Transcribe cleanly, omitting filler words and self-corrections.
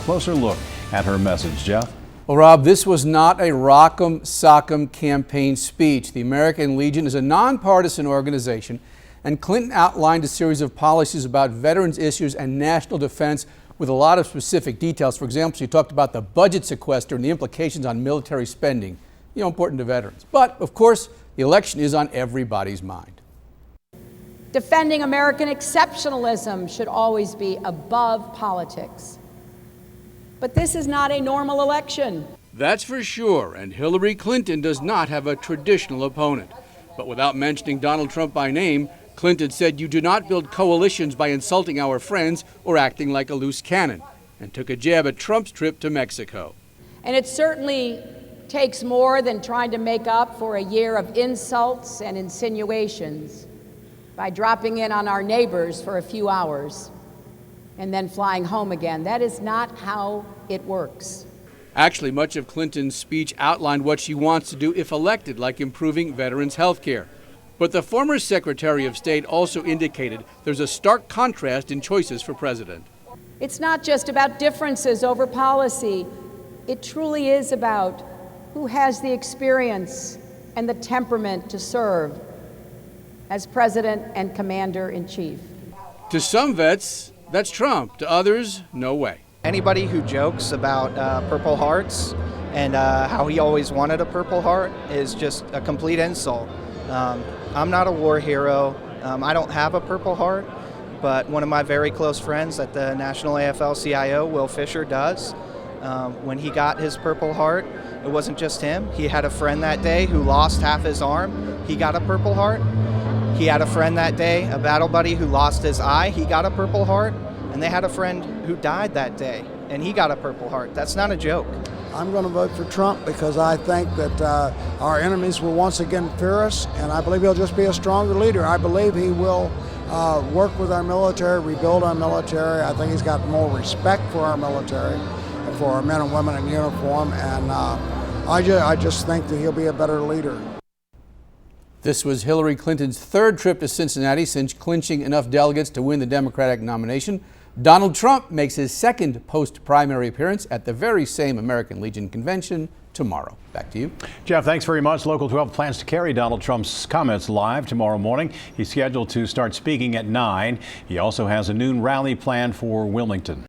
closer look at her message. Jeff? Well, Rob, this was not a rock'em sock'em campaign speech. The American Legion is a nonpartisan organization, and Clinton outlined a series of policies about veterans issues and national defense with a lot of specific details. For example, she talked about the budget sequester and the implications on military spending, important to veterans. But, of course, the election is on everybody's mind. Defending American exceptionalism should always be above politics. But this is not a normal election. That's for sure, and Hillary Clinton does not have a traditional opponent. But without mentioning Donald Trump by name, Clinton said you do not build coalitions by insulting our friends or acting like a loose cannon, and took a jab at Trump's trip to Mexico. And it certainly takes more than trying to make up for a year of insults and insinuations by dropping in on our neighbors for a few hours and then flying home again. That is not how it works. Actually, much of Clinton's speech outlined what she wants to do if elected, like improving veterans' health care. But the former Secretary of State also indicated there's a stark contrast in choices for president. It's not just about differences over policy. It truly is about who has the experience and the temperament to serve as president and commander-in-chief. To some vets, that's Trump. To others, no way. Anybody who jokes about Purple Hearts and how he always wanted a Purple Heart is just a complete insult. I'm not a war hero. I don't have a Purple Heart, but one of my very close friends at the National AFL-CIO, Will Fisher, does. When he got his Purple Heart, it wasn't just him. He had a friend that day who lost half his arm. He got a Purple Heart. He had a friend that day, a battle buddy, who lost his eye. He got a Purple Heart. And they had a friend who died that day, and he got a Purple Heart. That's not a joke. I'm going to vote for Trump because I think that our enemies will once again fear us, and I believe he'll just be a stronger leader. I believe he will work with our military, rebuild our military. I think he's got more respect for our military and for our men and women in uniform, and I just think that he'll be a better leader. This was Hillary Clinton's third trip to Cincinnati since clinching enough delegates to win the Democratic nomination. Donald Trump makes his second post-primary appearance at the very same American Legion convention tomorrow. Back to you. Jeff, thanks very much. Local 12 plans to carry Donald Trump's comments live tomorrow morning. He's scheduled to start speaking at 9. He also has a noon rally planned for Wilmington.